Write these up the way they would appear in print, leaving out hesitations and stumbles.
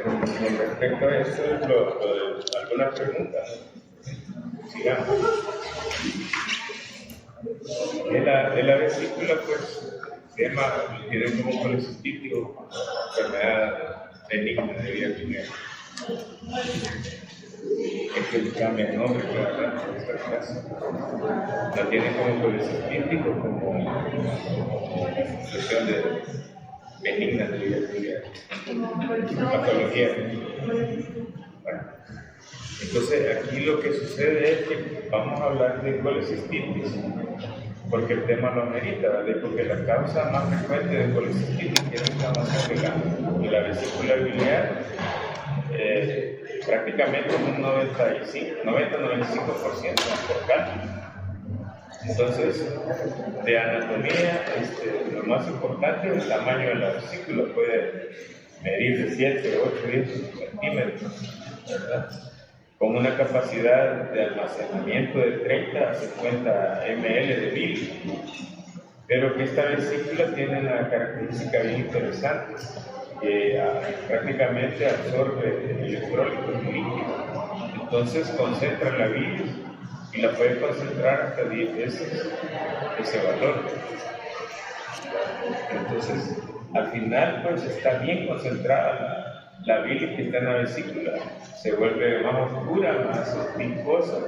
Con respecto a eso, ¿alguna pregunta? Sigamos. De la vesícula, pues, tiene como policístico, enfermedad benigna de vía biliar. Es que cambia el nombre, ¿verdad? En esta clase. La tiene como policístico, como expresión de benigna de vía biliar. Patología benigna. Bueno. Entonces, aquí lo que sucede es que vamos a hablar de colecistitis, porque el tema lo amerita, ¿verdad? Porque la causa más frecuente de colecistitis es la inflamación de la vesícula biliar, prácticamente un 90-95% por cálculo. Entonces, de anatomía, lo más importante es el tamaño de la vesícula, puede medir de 7, 8, 10 centímetros, ¿verdad? Con una capacidad de almacenamiento de 30 a 50 ml de bilis, pero que esta vesícula tiene una característica bien interesante, que prácticamente absorbe electrólitos líquidos, entonces concentra la bilis y la puede concentrar hasta 10 veces ese valor. Entonces, al final, pues está bien concentrada la bilis que está en la vesícula, se vuelve más oscura, más viscosa,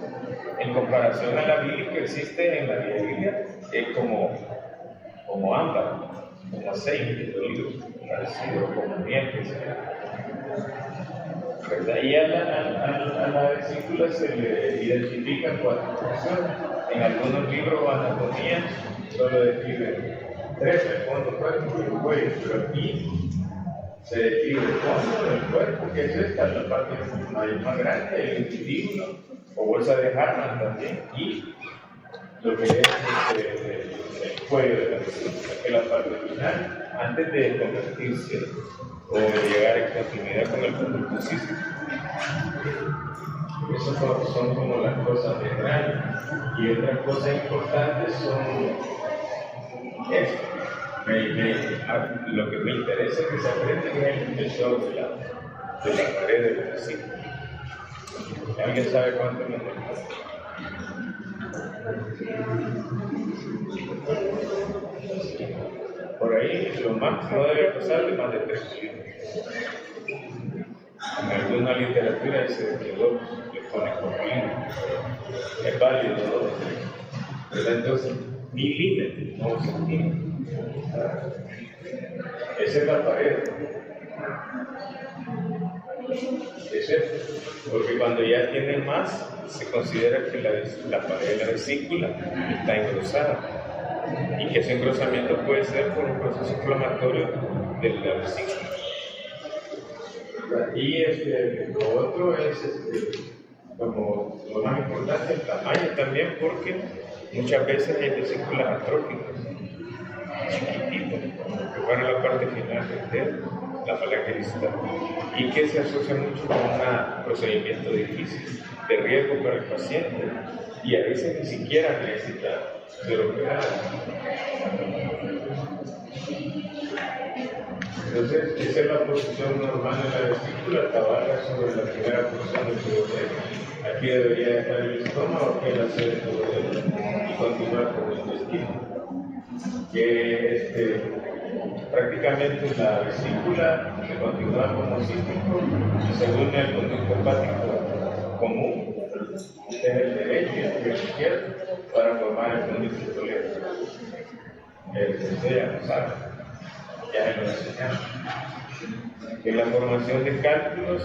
en comparación a la bilis que existe en la vía biliar, que es como ámbar, como aceite de oliva, parecido como miel, ¿verdad? Y a la vesícula se le identifican 4 funciones. En algunos libros de anatomía solo describen 3, el fondo, cuerpo y el cuello, pero aquí se describe el fondo del cuerpo, que es esta, la parte más grande, el intestíbulo, o bolsa de Hartmann también, y lo que es el cuello de la vesícula, que es la parte final, antes de convertirse o de llegar en continuidad con el conducto cístico. Esas son como las cosas generales. Y otras cosas importantes son esto. Lo que me interesa es que se aprenda que es el show de la pared de la vesícula. ¿Alguien sabe cuánto me falta? Por ahí lo más no debe pasar de más de 3 milímetros. En alguna literatura dice que 2 le ponen por milímetros. Es válido 2. Pero entonces, milímetros, no centímetros. Esa es la pared. Es esto. Porque cuando ya tiene más, se considera que la pared de la vesícula está engrosada. Y que ese engrosamiento puede ser por un proceso inflamatorio de la vesícula. Y lo otro es como lo más importante, el tamaño también, porque muchas veces hay vesículas atróficas, chiquititas, como que van a la parte final del dedo, la falange, y que se asocia mucho con un procedimiento difícil, de riesgo para el paciente, y a veces ni siquiera necesita ser operado. Entonces, esa es la posición normal de la vesícula, tabarra sobre la primera porción del duodeno. Aquí debería estar el estómago, que es la sede del duodeno, y continuar con el intestino. Que prácticamente la vesícula se continúa como cístico y se une al conducto hepático común, que es el derecho y el izquierdo, para formar el conducto tolerante. El tercero ya no sabe. Ya lo enseñamos. Que la formación de cálculos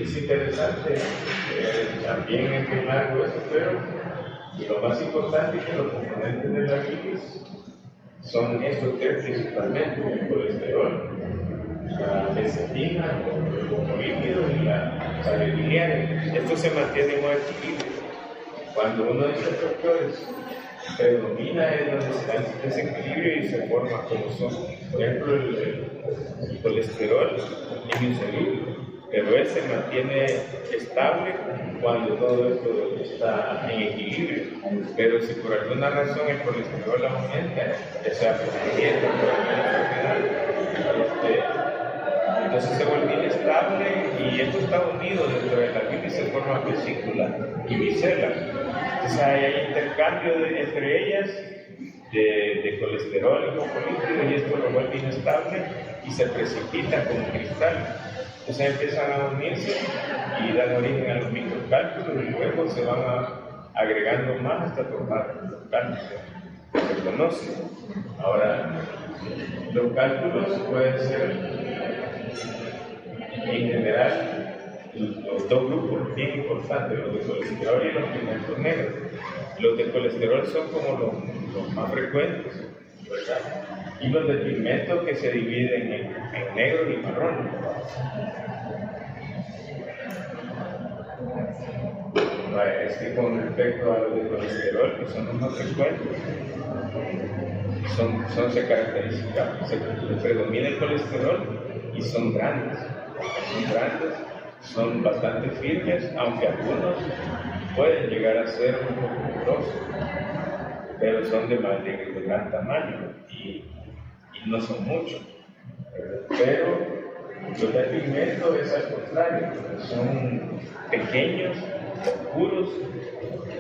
es interesante, también es bien largo eso, pero lo más importante es que los componentes de la bilis son estos 3 principalmente: el colesterol, la lecitina, los lípidos y la sal biliar. Esto se mantiene en un equilibrio. Cuando uno de estos factores predomina es donde se da el desequilibrio y se forma como son. Por ejemplo, el colesterol es insoluble, pero él se mantiene estable cuando todo esto está en equilibrio. Pero si por alguna razón el colesterol aumenta, ya sea por la dieta, por alguna enfermedad, entonces se vuelve inestable y esto está unido dentro de la vida y se forma vesícula y micela. Entonces hay intercambio entre ellas de colesterol y mucolípidos y esto lo vuelve inestable y se precipita como cristal. Entonces empiezan a unirse y dan origen a los microcálculos y luego se van agregando más hasta formar los cálculos que se conocen. Ahora, los cálculos pueden ser en general los dos grupos bien importantes, los de colesterol y los pigmentos negros. Los de colesterol son como los más frecuentes, ¿verdad? Y los de pigmentos que se dividen en negro y marrón. Es que con respecto a los de colesterol, que son los más frecuentes, se caracterizan, predomina el colesterol y son grandes. Son bastante firmes, aunque algunos pueden llegar a ser un poco grosos, pero son de gran tamaño y no son muchos. Pero los de pigmento es al contrario, son pequeños, oscuros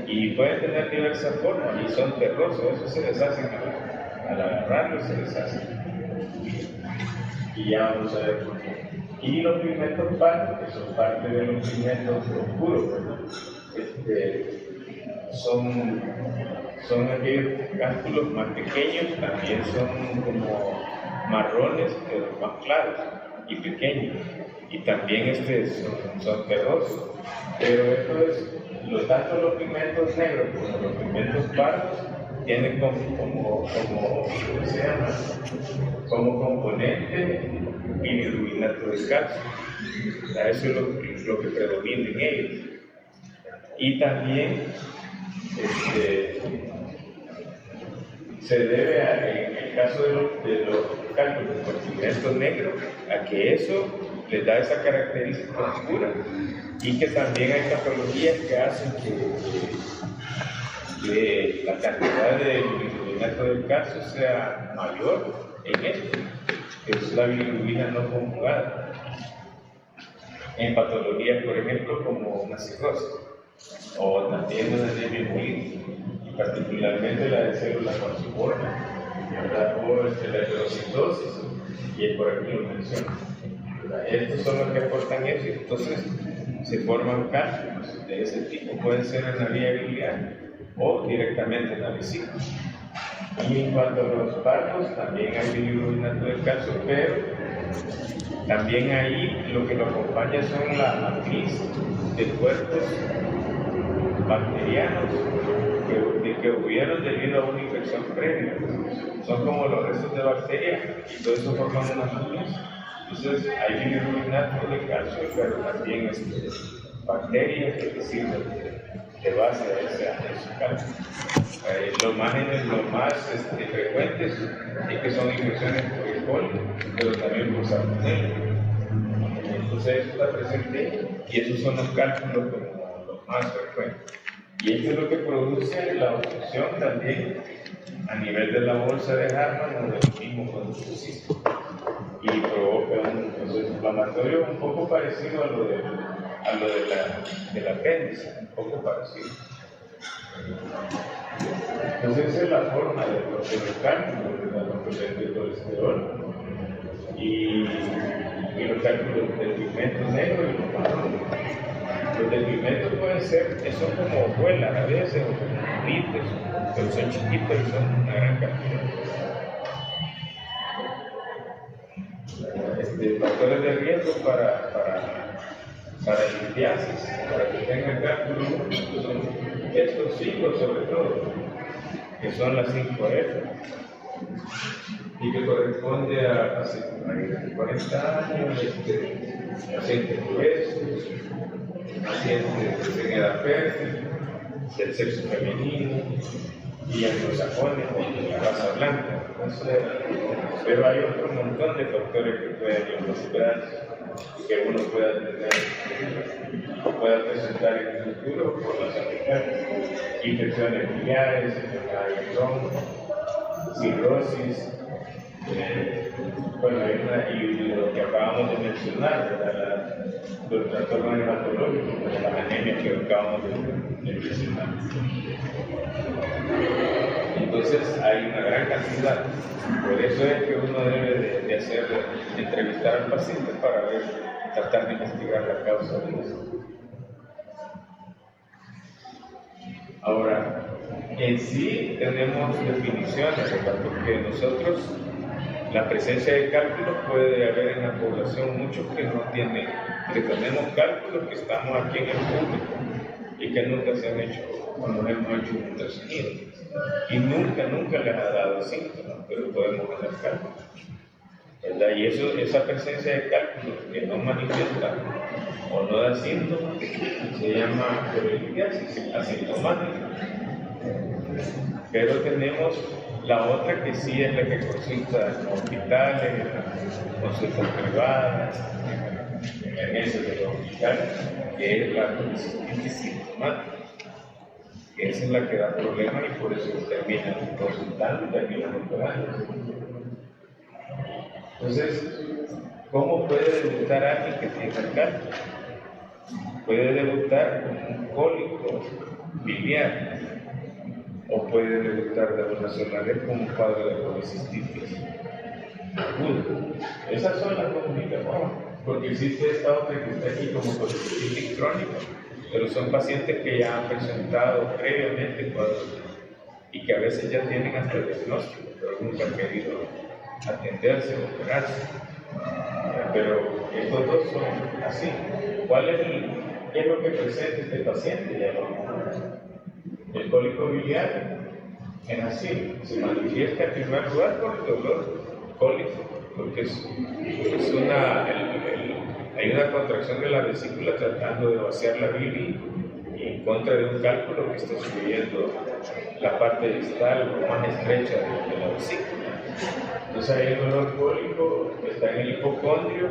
y pueden tener diversas formas y son terrosos, esos se deshacen al agarrarlos, se deshacen. Y ya vamos a ver por qué. Y los pigmentos pardos, que son parte de los pigmentos oscuros, son aquellos cálculos más pequeños, también son como marrones, pero más claros y pequeños. Y también son terrosos. Pero esto es, tanto los pigmentos negros como los pigmentos pardos tienen ¿cómo se llama? Como componente bilirrubinato de calcio. Eso es lo que predomina en ellos. Y también se debe, en el caso de los cálculos con pigmento negro, a que eso les da esa característica oscura y que también hay patologías que hacen que la cantidad de bilirrubinato del calcio sea mayor en esto, que es la bilirrubina no conjugada. En patologías, por ejemplo, como una cirrosis o también una anemia, y particularmente la de células falciformes, por la hidrocitosis, y por aquí lo menciono. Estos son los que aportan eso, y entonces se forman cálculos de ese tipo, pueden ser en la vía biliar o directamente en la vesícula. Y en cuanto a los partos, también hay bilirrubinato del calcio, pero también ahí lo que lo acompaña son la matriz de cuerpos bacterianos que hubieron debido a una infección previa. Son como los restos de bacterias y todo eso forma una matriz. Entonces hay bilirrubinato de calcio, pero también bacterias que sirven de base a ese cálculo. Lo más frecuentes es que son infecciones por E. coli, pero también por salmonella. Entonces eso está presente y esos son los cálculos como los más frecuentes. Y esto es lo que produce la obstrucción también a nivel de la bolsa de Hartmann o del mismo conducto y provoca un proceso inflamatorio un poco parecido a lo del apéndice, un poco parecido. Entonces esa es la forma de los cálculos del colesterol y los cálculos del pigmento negro y los marrones. Los del pigmento pueden ser, son como hojuelas a veces, o como grites, pero son chiquitos y son una gran cantidad. Factores de riesgo para litiasis, para que tengan cálculos, son estos 5 sobre todo, que son las 5F, y que corresponde a pacientes de 40 años, pacientes obesos, pacientes de edad fértil, del sexo femenino y anglosajones de la raza blanca. Entonces, pero hay otro montón de factores que pueden involucrar que uno pueda presentar en el futuro por las afectaciones, infecciones biliares, enfermedad de Crohn, cirrosis, Bueno, y lo que acabamos de mencionar, ¿verdad? Los trastornos hematológicos, las anemias que acabamos de mencionar. Entonces hay una gran cantidad. Por eso es que uno debe de entrevistar al paciente para ver, tratar de investigar la causa de eso. Ahora, en sí tenemos definiciones, ¿verdad? Porque nosotros, la presencia de cálculos puede haber en la población muchos que no tienen, que tenemos cálculos que estamos aquí en el público y que nunca se han hecho, o no hemos hecho un ultrasonido. Y nunca les ha dado síntomas, pero podemos hacer cálculos, ¿verdad? Y esa presencia de cálculos que no manifiesta o no da síntomas se llama corieliasis asintomática. Pero tenemos la otra que sí es la que consulta en hospitales, en consultas privadas, en emergencias de los hospitales, que es la colicitis sintomática. Esa es la que da problemas y por eso terminan consultando y terminan operando. Entonces, ¿cómo puede debutar alguien que tiene cálculo? Puede debutar con un cólico biliar o puede debutar de una sola vez con un cuadro de colicistitis aguda. Esas son las comunicaciones, porque existe esta otra que está aquí como colicistitis crónica, pero son pacientes que ya han presentado previamente cuadros y que a veces ya tienen hasta el diagnóstico, pero nunca han querido atenderse o operarse. Pero estos dos son así. ¿Qué es lo que presenta este paciente? Ya lo vamos a ver. El cólico biliar es así, se manifiesta en primer lugar por el dolor cólico, porque hay una contracción de la vesícula tratando de vaciar la bilis en contra de un cálculo que está subiendo la parte distal o más estrecha de la vesícula. Entonces hay un dolor cólico que está en el hipocondrio,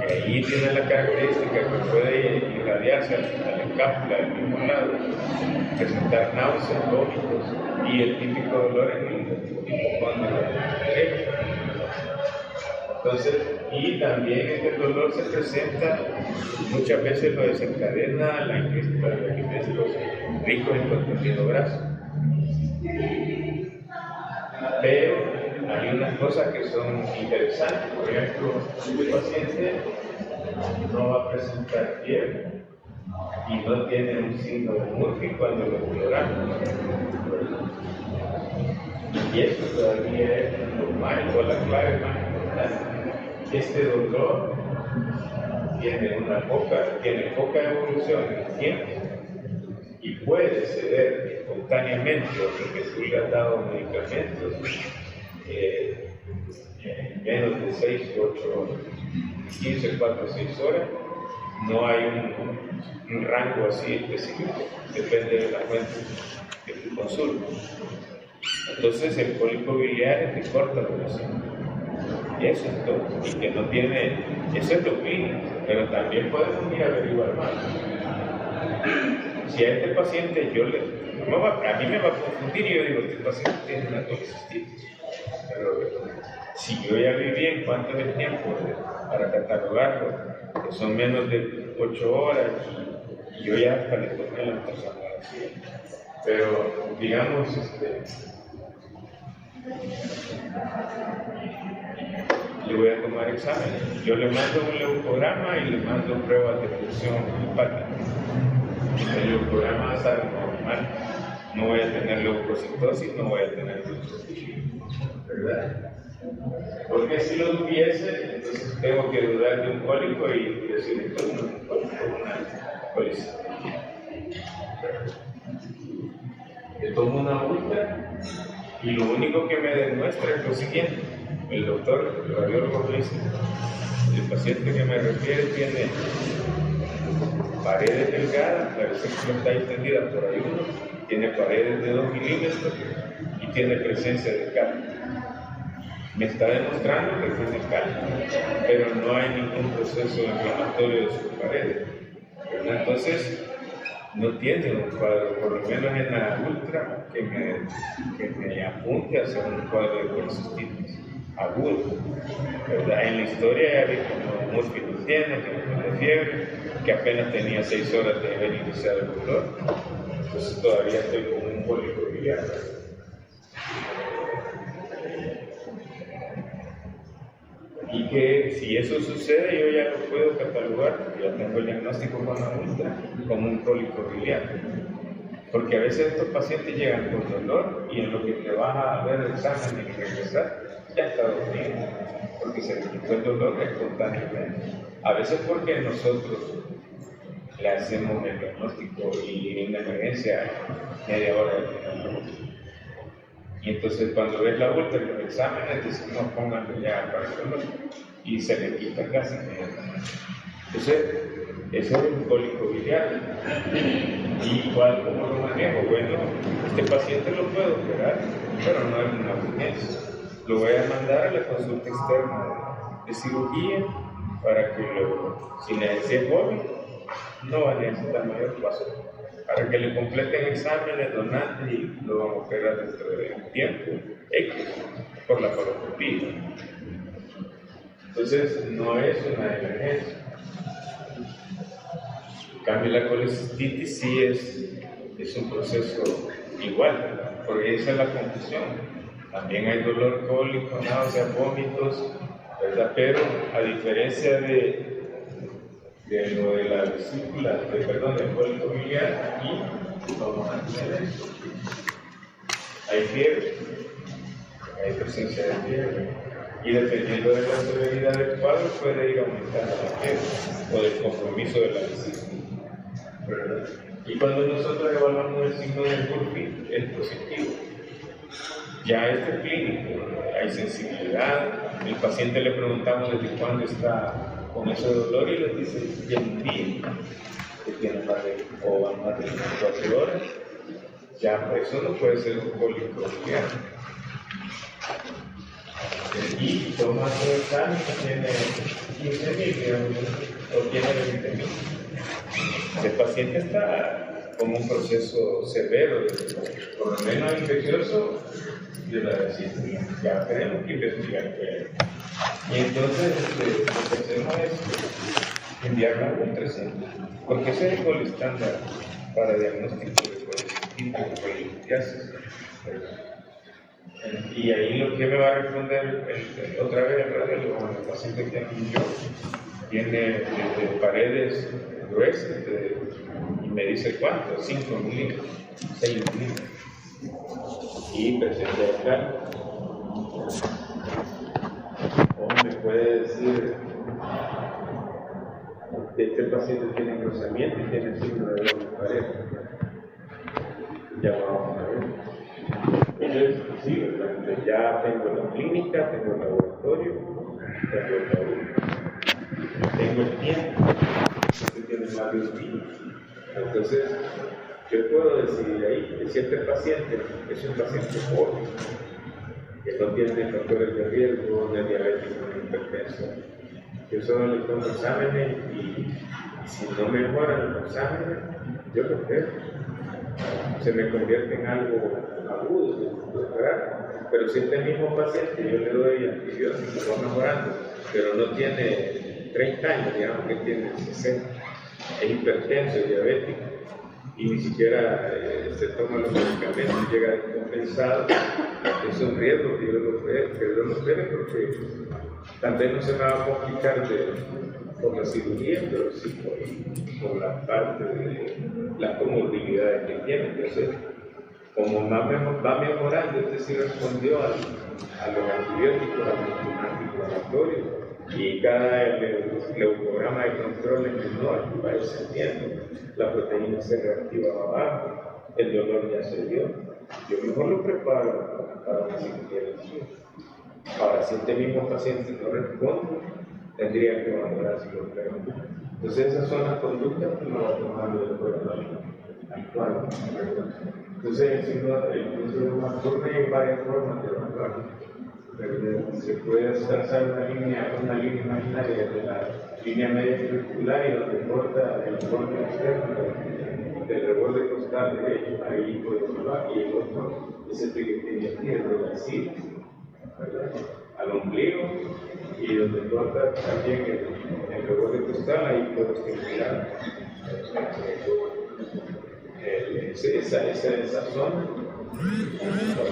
que ahí tiene la característica que puede irradiarse a la escápula del mismo lado, presentar náuseas, vómitos y el típico dolor en el hipocondrio derecho. Entonces, y también este dolor se presenta, muchas veces lo desencadena la ingesta de alimentos ricos en contenido graso. Pero hay unas cosas que son interesantes. Por ejemplo, el paciente no va a presentar fiebre y no tiene un signo de Murphy cuando lo exploramos. Y esto todavía es lo mágico, la clave más importante. Este dolor tiene poca evolución en el tiempo y puede ceder espontáneamente porque tú le has dado medicamentos en menos de 6 o 8 horas, 15, 4 o 6 horas. No hay un rango así específico, depende de la fuente que tú consultes. Entonces el cólico biliar es de corta duración. Y eso es todo. Y que no tiene, eso es lo clínico, pero también podemos ir a averiguar más. Si a este paciente a mí me va a confundir y yo digo, este paciente tiene una colicistitis. Pero si yo ya viví en cuánto es el tiempo para catalogarlo, que son menos de 8 horas y yo ya hasta le tomé la ultrasonografía. Pero digamos, le voy a tomar exámenes. Yo le mando un leucograma y le mando pruebas de función hepática. El leucograma va a estar normal. No voy a tener leucocitosis, no voy a tener leucocitis, ¿verdad? Porque si lo tuviese, entonces tengo que dudar de un cólico y decir esto es un cólico, una colicitis. Le tomo una ultra y lo único que me demuestra es lo siguiente. El doctor, el radiólogo me dice, el paciente que me refiere tiene paredes delgadas, la vesícula está extendida por ahí tiene paredes de 2 milímetros y tiene presencia de cálculo. Me está demostrando que tiene cálculo, pero no hay ningún proceso inflamatorio de sus paredes. Entonces, no tiene un cuadro, por lo menos en la ultra, que me apunte a hacer un cuadro de colicistitis. agudo, ¿verdad? En la historia ya vi como Murphy lo tiene, que no tiene fiebre, que apenas tenía 6 horas de haber iniciado el dolor, entonces todavía estoy con un cólico biliar. Y que si eso sucede, yo ya lo puedo catalogar, porque ya tengo el diagnóstico con la ultra, como un cólico biliar. Porque a veces estos pacientes llegan con dolor y en lo que te vas a ver el examen y regresar, ya está dormido, porque se le quitó el dolor espontáneamente. A veces porque nosotros le hacemos el diagnóstico y en la emergencia media hora de final. Y entonces cuando ves la ultra y los exámenes, dicen, no, pónganlo ya para el dolor. Y se le quita casi inmediatamente. Entonces, ese es un cólico biliar. ¿Y cómo lo manejo? Bueno, este paciente lo puedo operar, pero no es una urgencia. Lo voy a mandar a la consulta externa de cirugía para que si es joven, no va a necesitar mayor paso. Para que le completen exámenes, donantes y lo vamos a operar dentro de un tiempo X por la paroscopía. Entonces, no es una emergencia. En cambio, la colecistitis sí es un proceso igual, ¿verdad? Porque esa es la confusión. También hay dolor cólico, náuseas, vómitos, ¿verdad? Pero a diferencia de lo de la vesícula, del cólico biliar, aquí vamos a tener esto. Hay fiebre, hay presencia de fiebre. Y dependiendo de la severidad del cuadro, puede ir aumentando la fiebre o del compromiso de la vesícula, ¿verdad? Y cuando nosotros evaluamos el signo de Murphy, es positivo. Ya este clínico, hay sensibilidad, el paciente le preguntamos desde cuándo está con ese dolor y les dice que un día, que tiene más de 24 horas, ya por eso no puede ser un cólico biliar. Y toma su examen que tiene 15.000, o tiene 20.000. El paciente está con un proceso severo, por lo menos infeccioso, de la vesícula. Ya tenemos que investigar qué es. Y entonces lo que hacemos es enviar la ultrasonido, porque ese es el gol estándar para diagnóstico de colitiasis. Y ahí lo que me va a responder otra vez el radiólogo, el paciente que tengo yo, tiene paredes gruesas y me dice cuánto, 5 milímetros, 6 milímetros. Y presencia de carne. O me puede decir que este paciente tiene engrosamiento y tiene signo de doble pared. Ya vamos a ver. Entonces, sí, ya tengo la clínica, tengo el laboratorio, tengo el laburo, tengo el tiempo, porque tiene más de un día. Entonces, yo puedo decidir ahí que si este paciente es un paciente joven, que no tiene factores de riesgo, de diabetes o hipertenso, yo solo le tomo exámenes y si no mejoran los exámenes, yo lo creo. Se me convierte en algo agudo, pero si este mismo paciente yo le doy antibióticos, va mejorando, pero no tiene 30 años, digamos que tiene 60, es hipertenso, es diabético, y ni siquiera se toma los medicamentos, llega descompensado, es un riesgo que yo lo opere porque tal vez no se me va a complicar por la cirugía, pero sí por la parte de las comorbilidades que tiene. Entonces, como va mejorando, este sí respondió a los antibióticos, a los antiinflamatorios, y cada leucograma de control es menor, va descendiendo, la proteína C reactiva va abajo, el dolor ya se dio. Yo mejor lo preparo para una cirugía de lesión. Ahora, si este mismo paciente no responde, tendría que abandonar si lo pregunto. Entonces, esas son las conductas que uno va tomando después de la actual. Entonces, el nocturno hay varias formas de evaluarlo. Se puede trazar una línea imaginaria de la línea media circular y donde corta el borde externo del reborde costal derecho, ahí puede evaluar, y el otro es el que tiene aquí, el relacido, ¿verdad? al ombligo, y donde corta también el rebote costal, ahí puedo estimular esa zona.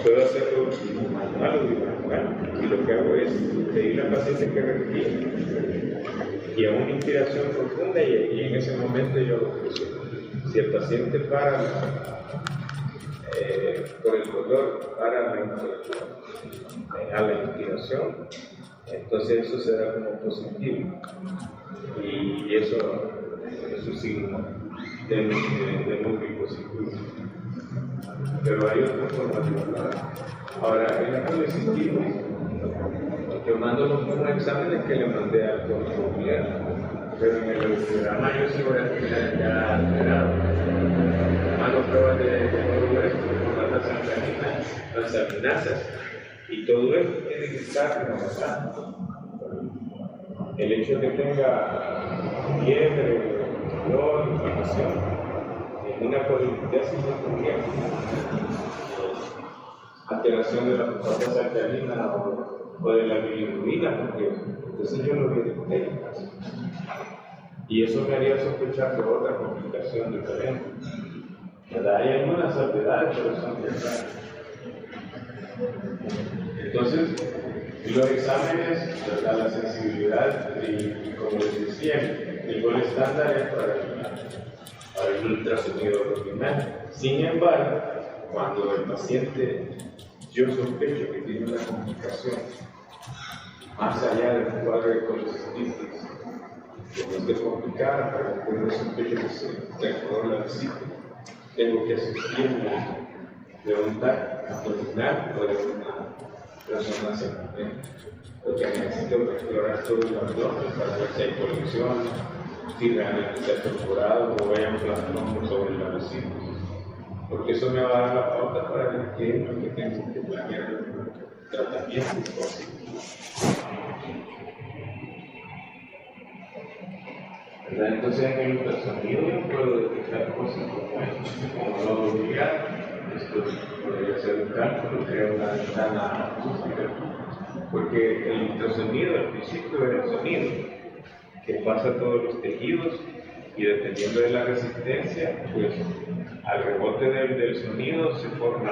Puedo hacerlo manual o bimanual, y lo que hago es pedirle al paciente que respire y a una inspiración profunda, y en ese momento yo lo presiono. Si el paciente para por el dolor, para la inspiración, entonces eso será como positivo, y eso sí de muy positivo. Pero hay otras formas de hablar. Ahora, en la colectiva, yo mando unos exámenes que le mandé al familiar, pero en el programa yo sí voy a tener ya alterado. Mando pruebas de todo esto, como las amenazas, y todo esto tiene que estar renovado. El hecho de que tenga fiebre, dolor, inflamación, una polinitis alteración de la sustancia alcalina o de la bilirrubina, porque entonces yo lo detecté. Y eso me haría sospechar de otra complicación diferente. Hay algunas salvedades, pero son raras. Entonces, los exámenes, la sensibilidad, y como les decía, el gol estándar es para el ultrasonido abdominal. Sin embargo, cuando el paciente, yo sospecho que tiene una complicación más allá del cuadro de colecistitis, que no esté complicada, pero yo sospecho que se transformó la visita, tengo que asistirme de un TAC abdominal o de una resonancia magnética, porque necesito explorar todo el abdomen para ver si hay colección, si realmente está perforado o hay un plastón sobre la vesícula, porque eso me va a dar la pauta para ver qué es lo que tengo que planear el tratamiento. Entonces, en el ultrasonido yo puedo detectar cosas como no obligar, esto podría ser un cálculo, crear una ventana acústica, porque el ultrasonido al principio es el sonido que pasa a todos los tejidos, y dependiendo de la resistencia, pues al rebote del sonido se forma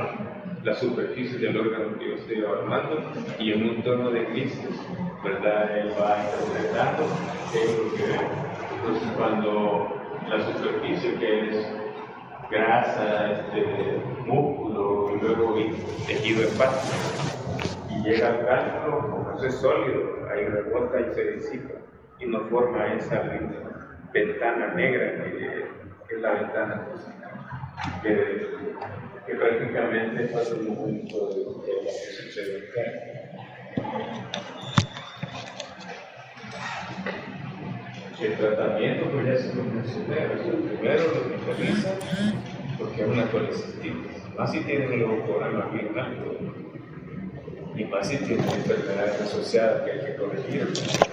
la superficie del órgano que yo estoy evaluando, y en un tono de grises, ¿verdad? Él va interpretando qué es lo que ve. Entonces, cuando la superficie, que es grasa, músculo y luego tejido hepático, y llega al cálculo, como eso es sólido, ahí rebota y se disipa, y nos forma esa ventana negra que es la ventana que prácticamente pasa un momento de la posición el tratamiento, pues ya se lo mencioné, primero lo visualiza porque es una colecistitis, más si tienen el leucoprama abdominal, y más si tienen enfermedades asociadas que hay que corregir,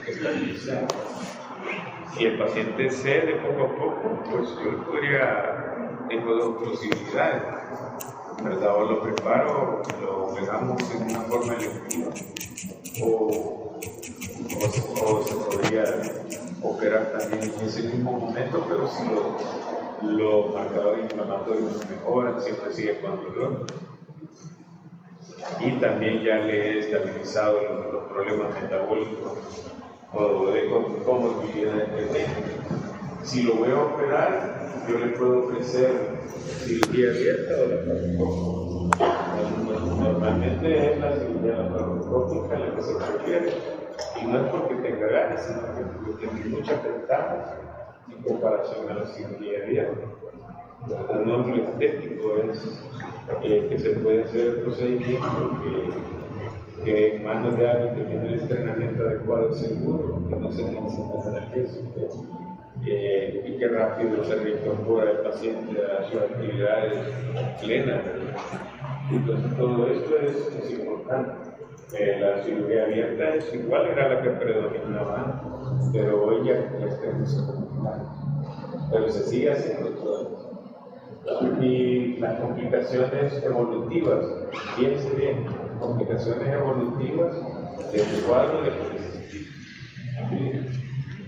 que estabilizar. Si el paciente cede poco a poco, pues yo tengo dos posibilidades, ¿verdad? O lo preparo, lo pegamos en una forma electiva, o se podría operar también en ese mismo momento, pero si los marcadores inflamatorios mejoran, siempre sigue con dolor. Y también ya le he estabilizado los problemas metabólicos o de comorbilidades que tengo. Si lo voy a operar, yo le puedo ofrecer cirugía abierta o laparoscópica. Normalmente es la cirugía laparoscópica la que se prefiere, y no es porque tenga ganas, sino porque tiene muchas ventajas en comparación a la cirugía abierta. Un nombre estético es que se puede hacer el procedimiento que en manos de alguien que tiene el entrenamiento adecuado y seguro, que no se necesita analgésico, y que rápido se reincorpora el paciente a sus actividades plenas. Entonces todo esto es importante. La cirugía abierta es igual, era la que predominaba antes, pero hoy ya está pero se sigue haciendo todo. Y las complicaciones evolutivas, fíjense bien, complicaciones evolutivas del cuadro de policistita.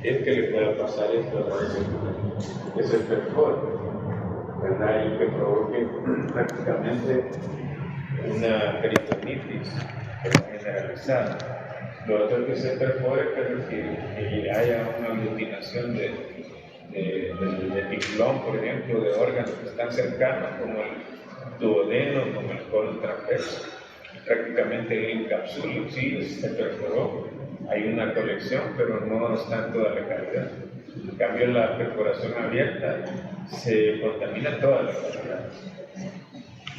Es que le pueda pasar esto a la vesícula, que se perfore, ¿verdad? Y que provoque prácticamente una peritonitis generalizada. Lo otro que se perfore, pero que haya una aglutinación de piclón, por ejemplo, de órganos que están cercanos, como el duodeno, como el colon transverso, prácticamente el encapsulio, sí, se perforó, hay una colección, pero no está en toda la cavidad. En cambio, la perforación abierta se contamina toda la cavidad.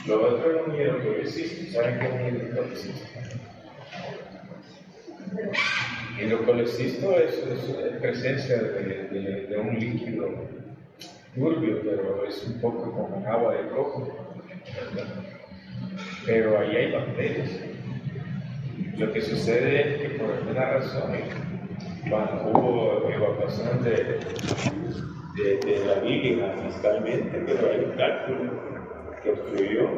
Lo otro es un hidrocolecisto. ¿Saben qué es un hidrocolecisto? Hidrocolecisto es presencia de un líquido turbio, pero es un poco como agua de coco, ¿verdad? Pero ahí hay bacterias. Lo que sucede es que por alguna razón, cuando hubo evacuación de la bilis fiscalmente, pero hay un cálculo que obstruyó,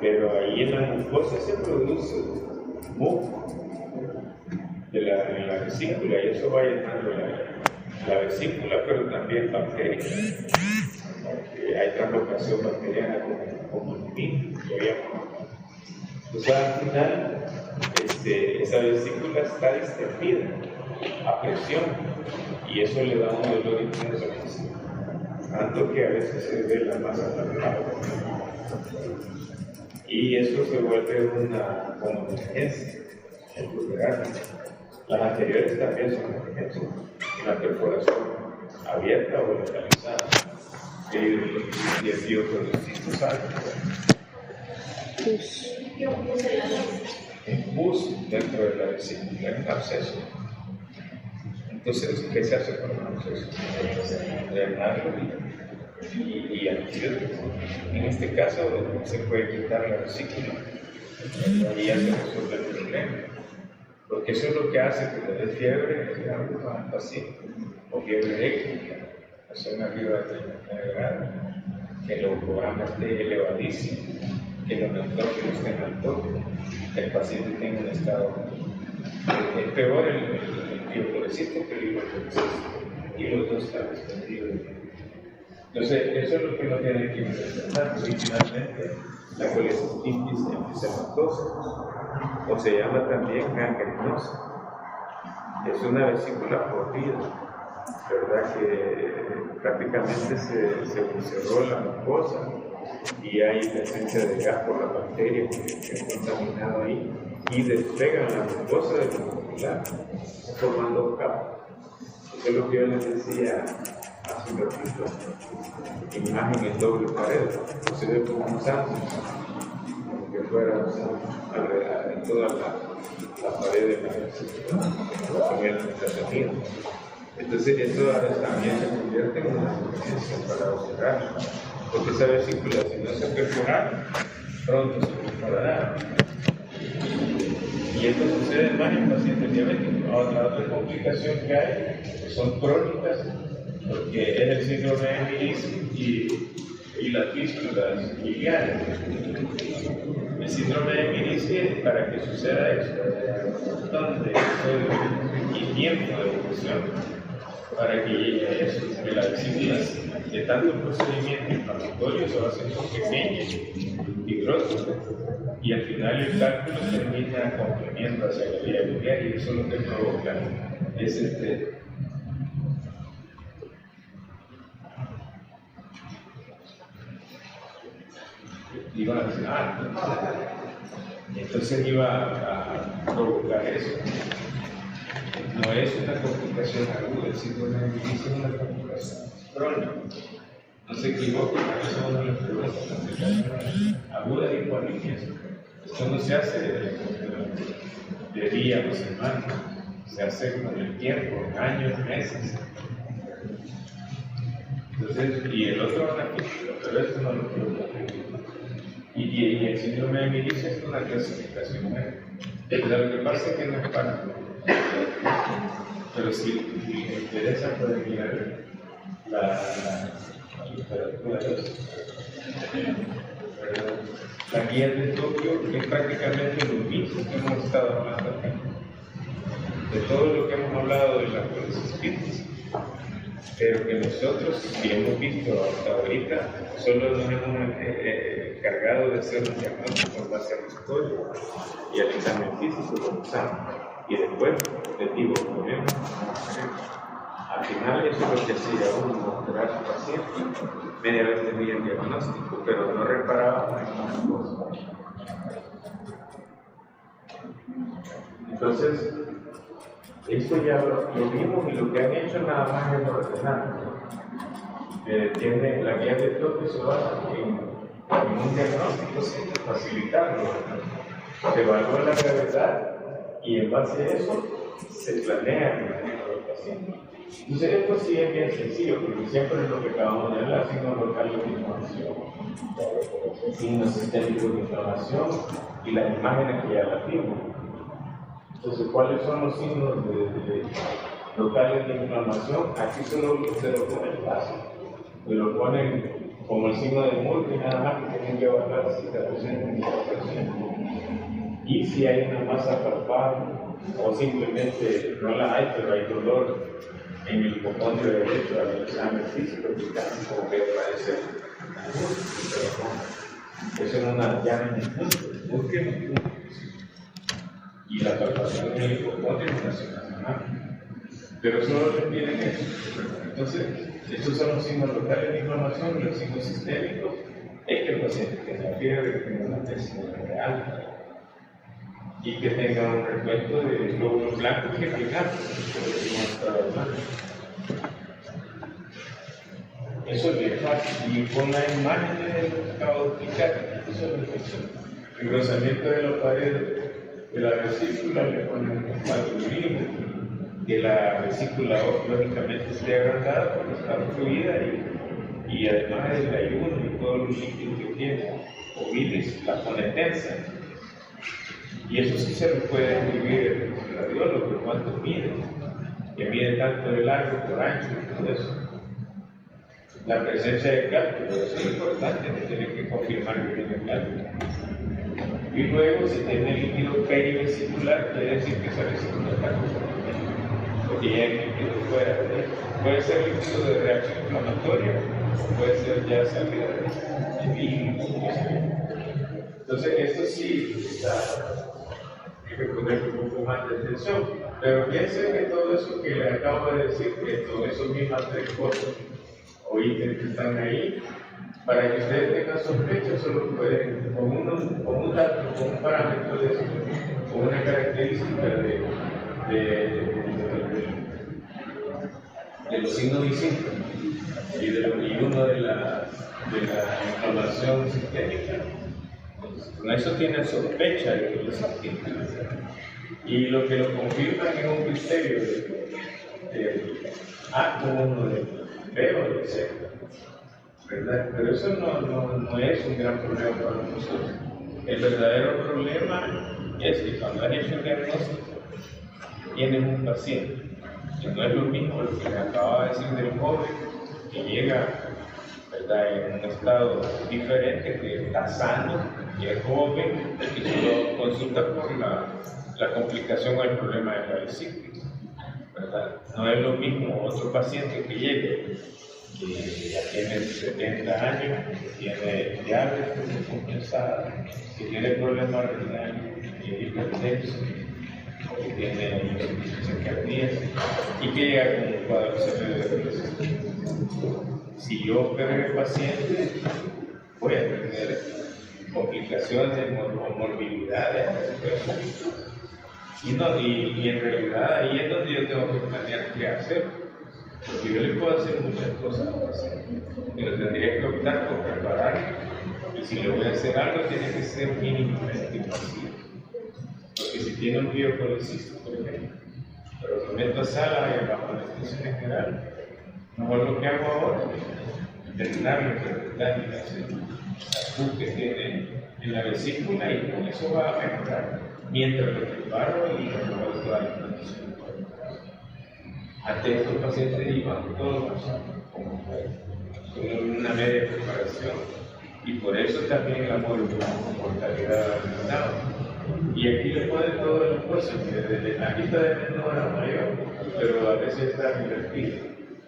pero ahí en la mucosa se produce muco en la vesícula, y eso va llenando la vesícula, pero también bacterias. Hay translocación bacteriana como el PIN, que habíamos. Entonces, al final, esa vesícula está distendida a presión, y eso le da un dolor intenso, tanto que a veces se ve la masa larga. Y eso se vuelve una como emergencia. Las anteriores también son emergencias, una perforación abierta o localizada. Y el biocolecisto sale. Un pus dentro de la vesícula, un absceso. Entonces, ¿qué se hace con un absceso? Drenarlo y antibiótico. En este caso, se puede quitar la vesícula y ya se resuelve el problema. Porque eso es lo que hace que le dé fiebre al paciente, o fiebre eléctrica, presión arriba de 39 grados, que el glucograma esté elevadísimo, que los nitrógenos estén altos, que el paciente tenga un estado. Es peor el biocolecisto que el hidrocolecisto, y los dos están extendidos. Entonces, eso es lo que uno tiene que interpretar, y finalmente la colecistitis enfisematosa, o se llama también gangrenosa. Es una vesícula podrida, ¿verdad? Que prácticamente se cerró la mucosa y hay presencia de gas por la bacteria que ha contaminado ahí, y despegan la mucosa del muscular, formando capas. Eso es lo que yo les decía hace un ratito, imagen en doble pared, se ve como un sándwich, como que fuera en toda la pared de la vesícula, en el tratamiento. Entonces, eso también se convierte en una emergencia para operar, porque esa vesícula, si no se perfora, pronto se perforará. Y esto sucede más en pacientes diabéticos. La otra complicación que hay, que son crónicas, porque es el síndrome de Ménicis y las fístulas biliares. El síndrome de Ménicis, para que suceda esto, donde y tiempo de evolución para que llegue a eso, que las vesículas de tanto procedimiento inflamatorio se va haciendo pequeñas, fibrosas, y al final el cálculo termina comprimiendo hacia la vía biliar, y eso lo que provoca es iba a decir, entonces iba a provocar eso. No es una complicación aguda, el síndrome de Ménicis es una complicación crónica. No se equivoquen, eso es una de las complicaciones agudas y cualquiera. Esto no se hace de día o semana, se hace con el tiempo, años, meses. Entonces, y el otro es una fístula, pero esto no lo quiero. Y el síndrome de Ménicis es una clasificación médica. Pero lo que pasa es que no es para. Pero si les interesa, pueden mirar la literatura de la guía de Tokio, que es prácticamente lo mismo que hemos estado hablando aquí. de todo lo que hemos hablado de la colecistitis, pero que nosotros, si hemos visto hasta ahorita, solo nos hemos encargado de hacer un diagnóstico en base a la historia y al examen físico del examen. Y después, les digo, al final eso es lo que hacía uno, mostrar a su paciente, media vez tenía el diagnóstico, pero no reparaba en las cosas. Entonces, esto ya lo vimos y lo que han hecho nada más es ordenar. La guía de toque se basa en un diagnóstico sin facilitarlo. Se evalúa la gravedad y en base a eso se planea el manejo del paciente. Entonces, esto sí es bien sencillo, porque siempre es lo que acabamos de hablar: signos locales de inflamación, signos sistémicos de inflamación y las imágenes que ya las vimos. Entonces, ¿cuáles son los signos locales de inflamación? Aquí solo se lo pone fácil, se lo ponen como el signo de Murphy, nada más que tienen que evaluar si está presente en esta persona. Y si hay una masa palpable, o simplemente no la hay, pero hay dolor en el hipocondrio derecho al examen físico, que casi como que parece. Eso es una llave en el punto. Y la palpación en el hipocondrio es nacional. Pero solo le piden eso. Entonces, estos son los signos locales de inflamación. Y los signos sistémicos es que el paciente tenga fiebre, que tenga una tensión alta y que tenga un recuento de glóbulos blancos que fijar, eso es bien fácil. Y con la imagen que acabo de explicar, eso es perfección. El engrosamiento de la pared de la vesícula le ponen un 4 milímetros, que la vesícula lógicamente esté agrandada porque está fluida y además el ayuno y todos los líquidos que tiene o bilis la pone tensa. Y eso sí se lo puede escribir el radiólogo, cuánto mide, que mide tanto de largo por ancho y todo eso. La presencia de cálculo, eso es importante, que tiene que confirmar que tiene cálculo. Y luego, si tiene líquido perivesicular, quiere decir que esa vesícula está comprometida, porque ya hay líquido fuera de él. Puede ser líquido de reacción inflamatoria, o puede ser ya salida de virus. Entonces, esto sí está. Hay que poner un poco más de atención. Pero piensen que todo eso que les acabo de decir, que todas esas mismas tres cosas o ítems que están ahí, para que ustedes tengan sospecha, solo pueden, con un dato, con un parámetro de eso, con una característica de los signos y síntomas y uno de la inflamación sistémica. Con eso tienen sospecha de que los síntomas. Y lo que lo confirman es un criterio de A como uno de B o de C, ¿verdad? Pero eso no es un gran problema para nosotros. El verdadero problema es que cuando han hecho el diagnóstico, tienen un paciente, que no es lo mismo lo que les acababa de decir del joven, que llega, ¿verdad?, en un estado diferente, que está sano, que es joven, y solo consulta por la complicación o el problema de la vesícula, ¿verdad? No es lo mismo otro paciente que llegue, que ya tiene 70 años, que tiene diabetes descompensada, que tiene problemas renales, que es hipertenso, que tiene insuficiencia cardíaca y que llega con un cuadro severo de depresión. Si yo opero el paciente, voy a tener complicaciones o morbilidades. Y en realidad ahí es donde yo tengo que planear qué hacer. Porque yo le puedo hacer muchas cosas al paciente, pero tendría que optar por prepararlo. Y si le voy a hacer algo, tiene que ser mínimamente invasivo. Porque si tiene un biocolecisto, por ejemplo, pero someto a sala y bajo anestesia general, mejor lo que hago ahora es terminar lo que está en la que tiene en la vesícula y con eso va a mejorar mientras lo preparo y lo toda la implantación. Ante estos pacientes iban todos con una media preparación y por eso también la mortalidad ha aumentado. Y aquí le ponen todo el esfuerzo, aquí está de menor a mayor, pero a veces está invertido.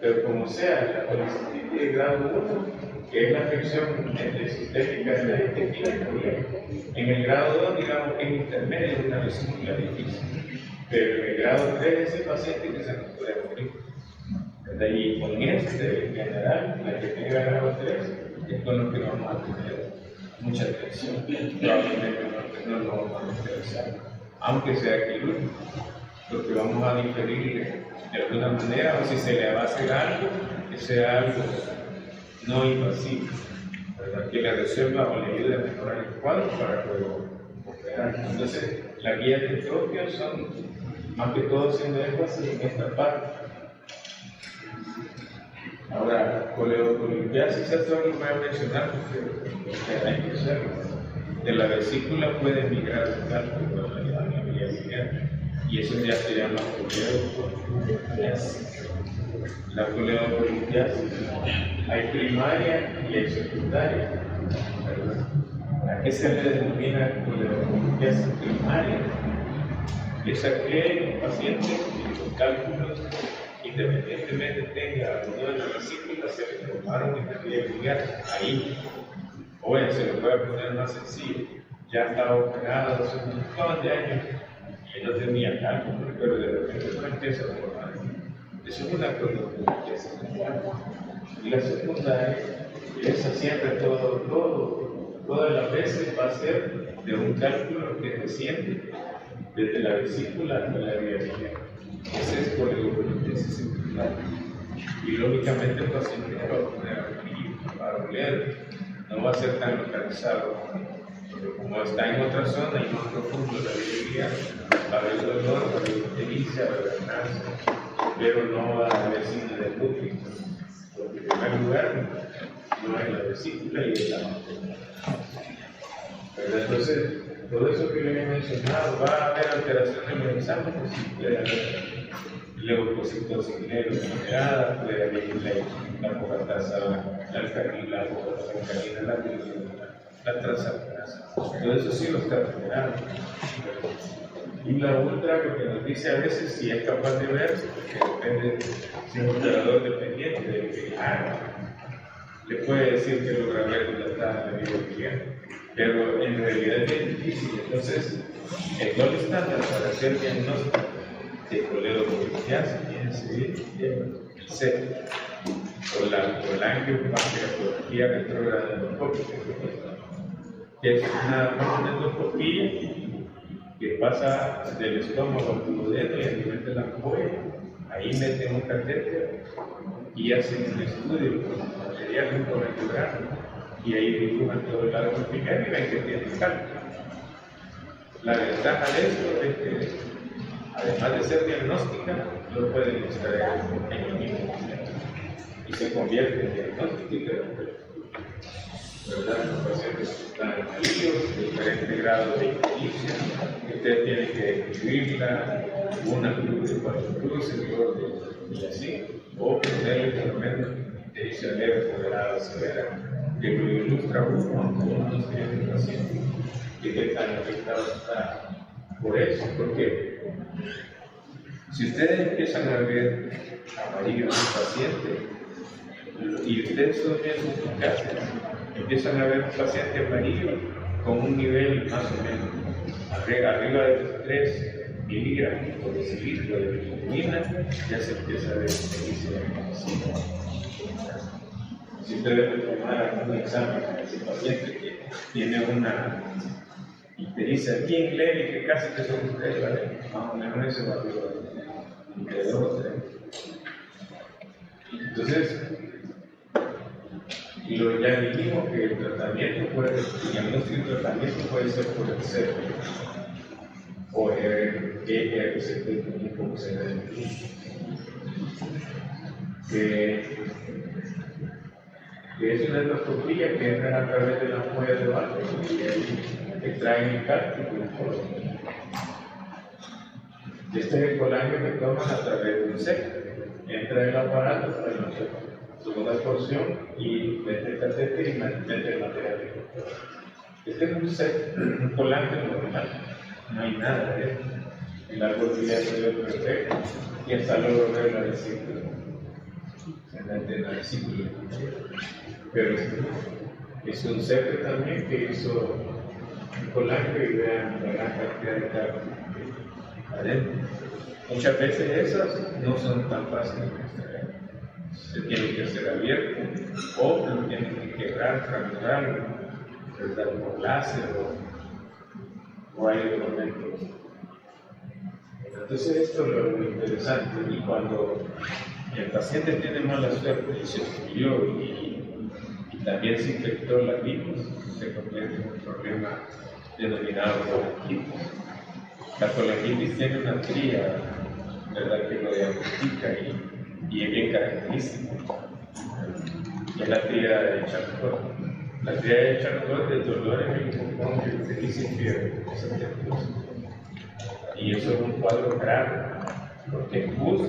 Pero como sea, la colicitis de grado 1, que es la afección sistémica de la intestinalidad, en el grado 2, digamos que es intermedio, es una vesícula difícil. Pero en el grado 3 ese paciente que se nos puede morir. Y con este, en general, la que tenga grado 3, es con lo que vamos a tener mucha atención. Probablemente no lo vamos a interesar, aunque sea quirúrgico, porque vamos a diferir de alguna manera, o si se le va a hacer algo, que sea algo no invasivo, ¿verdad? Que le resuelva o le ayude a mejorar el cuadro para luego operar. Entonces, las guías de propio son más que todo haciendo énfasis en esta parte. Ahora, coleocolumbiasis, esto lo voy a mencionar porque hay que hacerlo. De la vesícula puede migrar el cálculo a la vía biliar, y eso ya se llama coleocolumbiasis. La coleocolumbiasis hay primaria y hay secundaria, ¿verdad? ¿A qué se le denomina coleocolumbiasis primaria? Es aquel paciente que los cálculos, independientemente tenga o no en la vesícula, se le formaron en la vía biliar ahí. O se lo puede poner más sencillo. Ya estaba operado hace un montón de años y él no tenía cálculo, pero de repente no empieza a formar. Eso es una coleocolumbiasis primaria. Y la secundaria, esa siempre todas las veces va a ser de un cálculo que desciende desde la vesícula hasta la vía biliar. Ese es coleocolumbiasis secundaria. Y lógicamente el paciente va a poner aquí, va a doler, no va a ser tan localizado. Pero como está en otra zona y más profundo de la vía biliar, va a haber dolor, va a haber ictericia, va a haber cáncer, pero no va a haber signos de Pupfield, porque en primer lugar no hay la vesícula y es la materia. Entonces, todo eso que le he mencionado, va a haber alteraciones en los exámenes, puede haber leucocitosis moderada, puede haber la poca tasa, la alcalina, la transaminasa. Todo eso sí lo está alterando. Y la ultra lo que nos dice a veces si es capaz de ver, porque depende si es un operador dependiente del que le puede decir que logra ver dilatada en la vía biliar, pero en realidad es bien difícil. Entonces, el gol estándar para hacer diagnóstico de coleocolumbiasis tiene que ser el C, o la angiopancreatología retrógrada endoscópica, que es una endoscopía que pasa del estómago al duodeno y a nivel de la ampolla. Ahí meten un catéter y hacen un estudio con material incorrecto y ahí dibujan todo el árbol biliar y ven que tiene cálculo. La ventaja de esto es que, además de ser diagnóstica, lo pueden extraer en el mismo momento y se convierte en diagnóstica y terapia. ¿Verdad? Los pacientes están en malillos, de diferentes grados de ictericia, que usted tiene que escribirla, una cruz de 4 cruces, y así, o ponerle por lo menos ictericia leve, moderada, severa, que lo ilustra uno, aunque uno no esté en el paciente, y que tan afectado está por eso. Porque si ustedes empiezan a ver amarillo en un paciente, y ustedes son bien eficaces, empiezan a ver un paciente amarillo con un nivel más o menos arriba de los 3 miligramos por decilitro de bilirrubina, ya se empieza a ver ictericia en el paciente. Si ustedes tomaran un examen a ese paciente que tiene una ictericia bien leve, que casi que son ustedes, ¿vale? Más o menos ese valor de 2 o 3. Entonces, ya dijimos que el tratamiento el diagnóstico y tratamiento puede ser por el CEP o ERCP, como se llama, que es una endoscopía que entra a través de la ampolla de Barber y ahí extraen el cálculo. Este es el colágeno que toman a través de un CEP. Entra el aparato para la segunda porción y mete el catéter y mete el material de control. Este es un colágeno normal. no hay nada de esto. El árbol ya se ve perfecto y hasta logro ver la vesícula, en la vesícula. Pero es un cepe también que hizo Polanco y vean la gran cantidad de carne adentro. Muchas veces esas no son tan fáciles de extraer. Se tiene que hacer abierto o lo tienen que quebrar, fracturarlo, ¿verdad? Por láser o hay momentos. Entonces esto es lo interesante, y cuando el paciente tiene mala suerte y se estudió y también se infectó la litis, se convierte en un problema denominado colangitis. La colangitis tiene una tría, ¿verdad?, que lo diagnostica y es bien característica. Es la tría de Charcot. La tría de Charcot es dolor en el pulmón que se dice fiebre. Y eso es un cuadro grave, porque el pus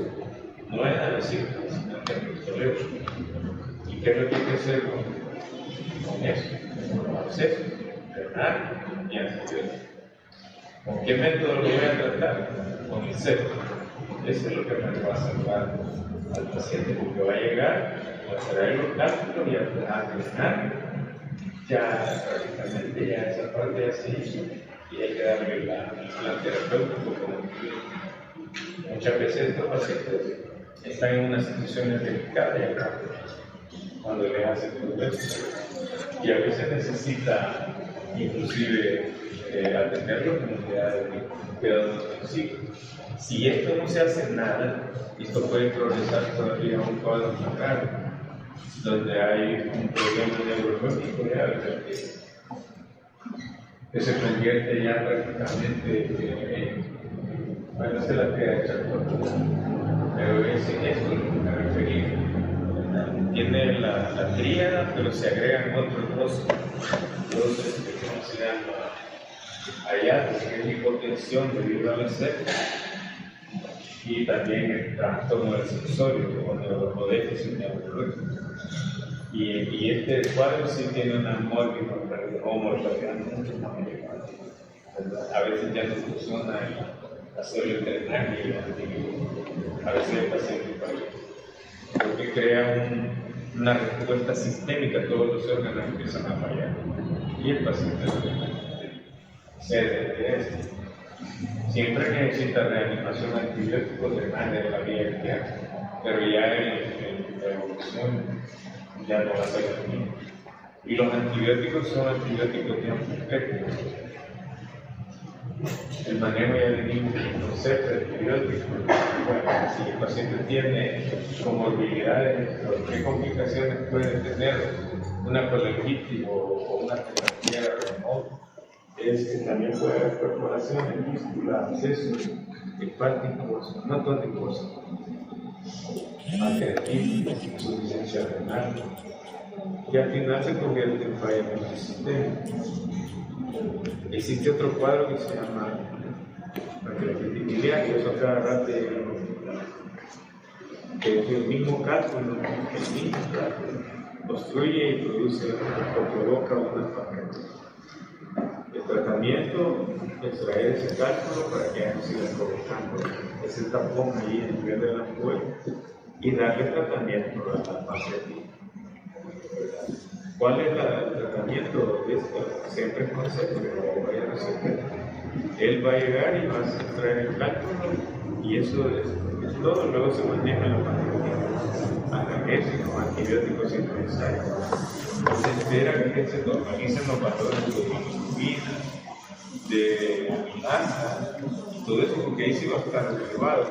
no es la vesícula, sino que es el dolor. ¿Y qué es lo que hay que hacer con eso? Con absceso, drenar y antibiótico. ¿Con qué método lo voy a tratar? Con el cepo. Eso es lo que me va a salvar al paciente, porque va a llegar a traer los cálculos y a drenar. Ya prácticamente ya esa parte ya se hizo y hay que darle la terapéutico como que muchas veces estos pacientes están en una situación delicada y acá cuando le hacen todo esto, y a veces necesita inclusive atenderlo en unidades de cuidados intensivos. Si esto no se hace nada, esto puede progresar todavía a un cuadro más grave, donde hay un problema neurológico real que se convierte ya prácticamente en, bueno, se la queda hecha pero es esto lo que me refería. Tiene la tríada, pero se agregan otros dos ¿cómo se llama? Allá, que es hipotensión debido a la sed, y también el trastorno del sensorio o déficit neurológico. Y este cuadro sí tiene una mortalidad mucho más elevada. A veces ya no funciona hacerlo drenaje y a veces el paciente falla, porque crea una respuesta sistémica, todos los órganos empiezan a fallar y el paciente cede de esto. Siempre necesita reanimación antibiótico, drenaje de la vía aérea, pero ya en la evolución ya no va a ser lo mismo. Y los antibióticos son antibióticos bien perfectos. El manejo ya venimos con el concepto de antibióticos. Bueno, si el paciente tiene comorbilidades, ¿qué complicaciones puede tener una colangitis o una terapia remota? Es que también puede haber perforaciones, fístulas, abscesos hepáticos, no tónicos, pancreatitis, insuficiencia renal, y al final se convierte en falla multisistémica. Existe otro cuadro que se llama pancreatitis biliar, y eso cada rato que es el mismo cálculo, obstruye y produce o provoca una pancreatitis. El tratamiento es extraer ese cálculo para que ya no siga provocando ese tapón ahí en el nivel de la ampolla y darle tratamiento a la paciente. ¿Cuál es el tratamiento de esto? Siempre es concepto, que vaya a resolver. Él va a llegar y va a extraer el cálculo y eso es todo. Luego se maneja la paciente analgésicos, antibióticos si es necesario. Se espera que se normalicen los valores de bilirrubina, de amilasa, y todo eso, porque ahí sí va a estar elevado.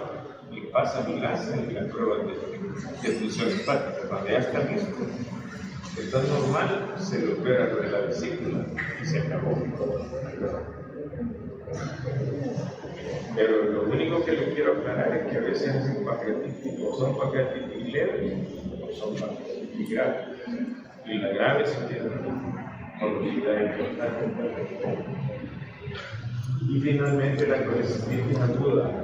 Y pasa amilasa en las pruebas de función hepática. Cuando ya está listo, está normal, se le opera lo de la vesícula y se acabó. Pero lo único que le quiero aclarar es que a veces hacen pancreatitis, o son pancreatitis leves o son pancreatitis graves. Y la grave sí tiene una morbilidad importante. Y finalmente la colecistitis aguda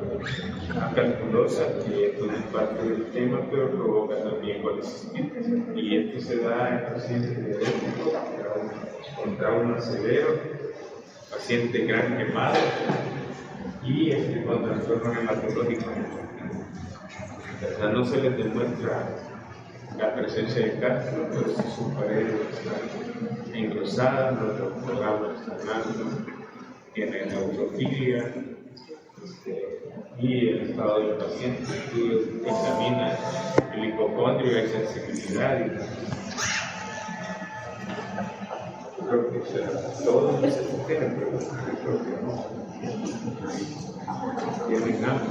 acalculosa, que esto no es parte del tema, pero provoca también colecistitis. Y esto se da en pacientes diabéticos con trauma severo paciente gran quemado y con trastorno hematológico. O sea, no se les demuestra la presencia de cáncer, pero si sus paredes están engrosadas, los programas están altos, tienen neutrofilia, y el estado del paciente. Tú examinas el hipocondrio, hay sensibilidad. Yo creo que será todo. No sé si tienen preguntas, creo que no. ¿Tienen nada?